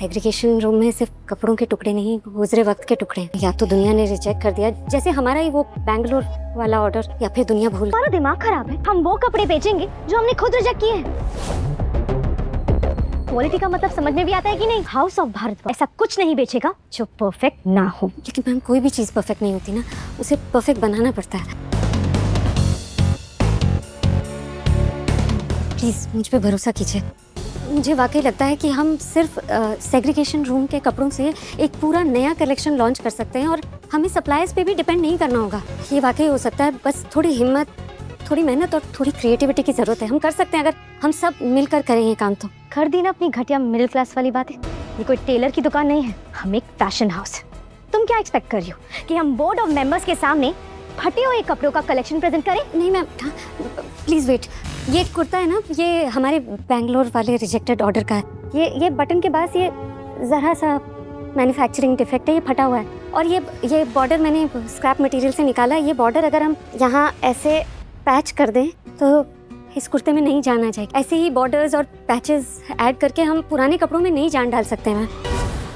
Segregation room में सिर्फ कपड़ों के टुकड़े नहीं, गुजरे वक्त के टुकड़े हैं। या तो दुनिया ने रिजेक्ट कर दिया, जैसे हमारा ही वो बैंगलोर वाला ऑर्डर, या फिर दुनिया भूल। हमारा दिमाग खराब है। हम वो कपड़े बेचेंगे जो हमने खुद रिजेक्ट किए हैं। क्वालिटी का मतलब समझ में भी आता है कि नहीं? हाउस ऑफ भारत ऐसा कुछ नहीं बेचेगा जो परफेक्ट ना हो। लेकिन मैम, कोई भी चीज परफेक्ट नहीं होती ना, उसे परफेक्ट बनाना पड़ता है। प्लीज मुझ पे भरोसा कीजिए। मुझे वाकई लगता है कि हम सिर्फ सेग्रीगेशन रूम के कपड़ों से एक पूरा नया कलेक्शन लॉन्च कर सकते हैं और हमें सप्लायर्स पे भी डिपेंड नहीं करना होगा। ये वाकई हो सकता है, बस थोड़ी हिम्मत, थोड़ी मेहनत और थोड़ी क्रिएटिविटी की जरूरत है। हम कर सकते हैं अगर हम सब मिलकर करें ये काम तो। कर दी ना अपनी घटिया मिडिल क्लास वाली बातें। ये कोई टेलर की दुकान नहीं है, हम एक फैशन हाउस है। तुम क्या एक्सपेक्ट कर रही हो कि हम बोर्ड ऑफ मेंबर्स के सामने फटे हुए कपड़ों का कलेक्शन प्रेजेंट करें? नहीं मैम, प्लीज वेट। ये कुर्ता है ना, ये हमारे बैंगलोर वाले रिजेक्टेड ऑर्डर का है। ये बटन के पास ये जरा सा मैन्युफैक्चरिंग डिफेक्ट है, ये फटा हुआ है। और ये बॉर्डर मैंने स्क्रैप मटेरियल से निकाला है। ये बॉर्डर अगर हम यहाँ ऐसे पैच कर दें तो इस कुर्ते में नहीं जान आ जाएगी। ऐसे ही बॉर्डर्स और पैचेस ऐड करके हम पुराने कपड़ों में नहीं जान डाल सकते हैं।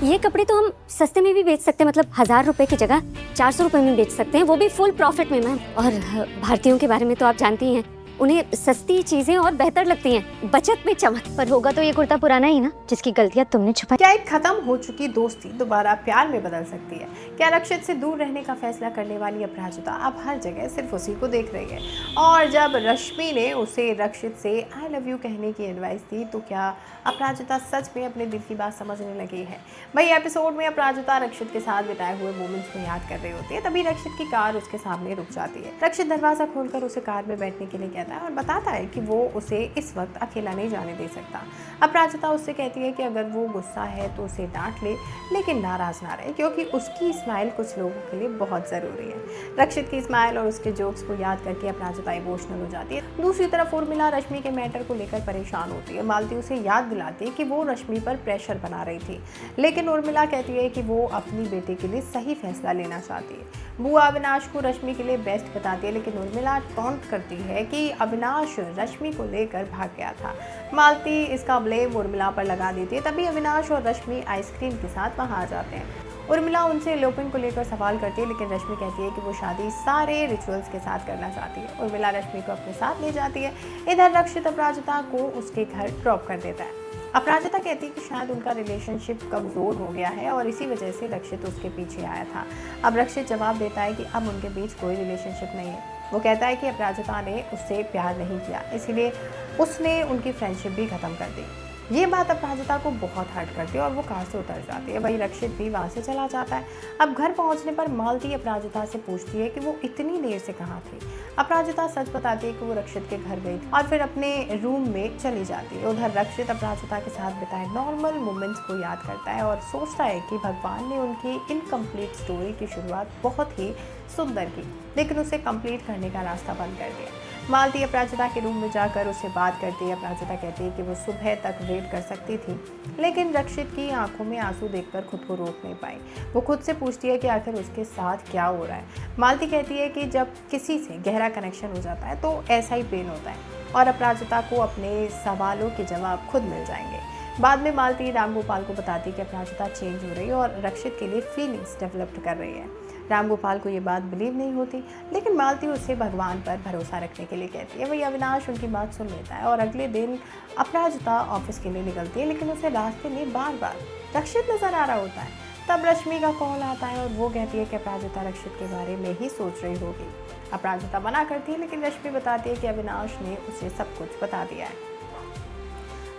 ये कपड़े तो हम सस्ते में भी बेच सकते हैं, मतलब 1000 रुपए की जगह 400 रुपए में बेच सकते हैं, वो भी फुल प्रॉफिट में मैम। और भारतीयों के बारे में तो आप जानती हैं, उन्हें सस्ती चीजें और बेहतर लगती हैं, बचत में चमक। पर होगा तो ये कुर्ता पुराना ही ना, जिसकी गलतियां तुमने छुपाई। क्या एक खत्म हो चुकी दोस्ती दोबारा प्यार में बदल सकती है? क्या रक्षित से दूर रहने का फैसला करने वाली अपराजिता अब हर जगह सिर्फ उसी को देख रही है? और जब रश्मि ने उसे रक्षित से आई लव यू कहने की एडवाइस दी तो क्या अपराजिता सच में अपने दिल की बात समझने लगी है? वही एपिसोड में अपराजिता रक्षित के साथ बिताए हुए मोमेंट्स को याद कर रही होती है, तभी रक्षित की कार उसके सामने रुक जाती है। रक्षित दरवाजा खोलकर उसे कार में बैठने के लिए कहता है और बताता है कि वो उसे इस वक्त अकेला नहीं जाने दे सकता। अपराजिता उससे कहती है कि अगर वो गुस्सा है तो उसे डांट ले, लेकिन नाराज ना रहे, क्योंकि उसकी स्माइल कुछ लोगों के लिए बहुत ज़रूरी है। रक्षित की स्माइल और उसके जोक्स को याद करके अपराजिता इमोशनल हो जाती है। दूसरी तरफ उर्मिला रश्मि के मैटर को लेकर परेशान होती है। मालती उसे याद दिलाती है कि वो रश्मि पर प्रेशर बना रही थी, लेकिन उर्मिला कहती है कि वो अपनी बेटे के लिए सही फैसला लेना चाहती है। बुआ अविनाश को रश्मि के लिए बेस्ट बताती है, लेकिन उर्मिला टॉन्ट करती है कि अविनाश रश्मि को लेकर भाग गया था। मालती इसका ब्लेम उर्मिला पर लगा देती है। तभी अविनाश और रश्मि आइसक्रीम के साथ वहां आ जाते हैं। उर्मिला उनसे एलोपिंग को लेकर सवाल करती है, लेकिन रश्मि कहती है कि वो शादी सारे रिचुअल्स के साथ करना चाहती है। उर्मिला रश्मि को अपने साथ ले जाती है। इधर रक्षित अपराजिता को उसके घर ड्रॉप कर देता है। अपराजिता कहती है कि शायद उनका रिलेशनशिप कमजोर हो गया है और इसी वजह से रक्षित उसके पीछे आया था। अब रक्षित जवाब देता है कि अब उनके बीच कोई रिलेशनशिप नहीं है। वो कहता है कि अपराजिता ने उससे प्यार नहीं किया, इसीलिए उसने उनकी फ्रेंडशिप भी खत्म कर दी। ये बात अपराजिता को बहुत हर्ट करती है और वो कार से उतर जाती है। वही रक्षित भी वहाँ से चला जाता है। अब घर पहुँचने पर मालती अपराजिता से पूछती है कि वो इतनी देर से कहाँ थी। अपराजिता सच बताती है कि वो रक्षित के घर गई थी और फिर अपने रूम में चली जाती है। उधर रक्षित अपराजिता के साथ बिताए नॉर्मल मोमेंट्स को याद करता है और सोचता है कि भगवान ने उनकी इनकम्प्लीट स्टोरी की शुरुआत बहुत ही सुंदर की, लेकिन उसे कंप्लीट करने का रास्ता बंद कर दिया। मालती अपराजिता के रूम में जाकर उससे बात करती है। अपराजिता कहती है कि वो सुबह तक वेट कर सकती थी, लेकिन रक्षित की आंखों में आंसू देखकर खुद को रोक नहीं पाई। वो खुद से पूछती है कि आखिर उसके साथ क्या हो रहा है। मालती कहती है कि जब किसी से गहरा कनेक्शन हो जाता है तो ऐसा ही पेन होता है और अपराजिता को अपने सवालों के जवाब खुद मिल जाएंगे। बाद में मालती रामगोपाल को बताती है कि अपराजिता चेंज हो रही है और रक्षित के लिए फीलिंग्स डेवलप कर रही है। रामगोपाल को ये बात बिलीव नहीं होती, लेकिन मालती उसे भगवान पर भरोसा रखने के लिए कहती है। वही अविनाश उनकी बात सुन लेता है और अगले दिन अपराजिता ऑफिस के लिए निकलती है, लेकिन उसे रास्ते में बार बार रक्षित नजर आ रहा होता है। तब रश्मि का कॉल आता है और वो कहती है कि अपराजिता रक्षित के बारे में ही सोच रही होगी। अपराजिता मना करती है, लेकिन रश्मि बताती है कि अविनाश ने उसे सब कुछ बता दिया है।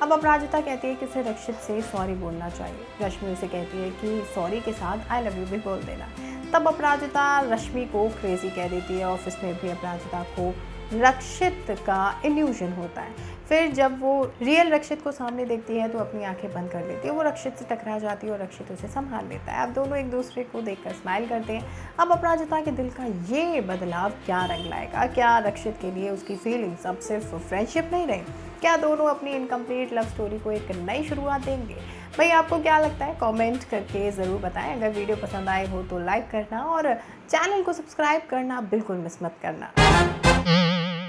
अब अपराजिता कहती है कि उसे रक्षित से सॉरी बोलना चाहिए। रश्मि उसे कहती है कि सॉरी के साथ आई लव यू भी बोल देना। तब अपराजिता रश्मि को क्रेजी कह देती है। ऑफिस में भी अपराजिता को रक्षित का इल्यूजन होता है। फिर जब वो रियल रक्षित को सामने देखती है तो अपनी आंखें बंद कर लेती है। वो रक्षित से टकरा जाती है और रक्षित उसे संभाल लेता है। अब दोनों एक दूसरे को देखकर स्माइल करते हैं। अब अपराजिता के दिल का ये बदलाव क्या रंग लाएगा? क्या रक्षित के लिए उसकी फीलिंग्स अब सिर्फ फ्रेंडशिप नहीं रही? क्या दोनों अपनी इनकम्प्लीट लव स्टोरी को एक नई शुरुआत देंगे? भाई आपको क्या लगता है? कमेंट करके ज़रूर बताएं। अगर वीडियो पसंद आए हो तो लाइक करना और चैनल को सब्सक्राइब करना बिल्कुल मिस मत करना।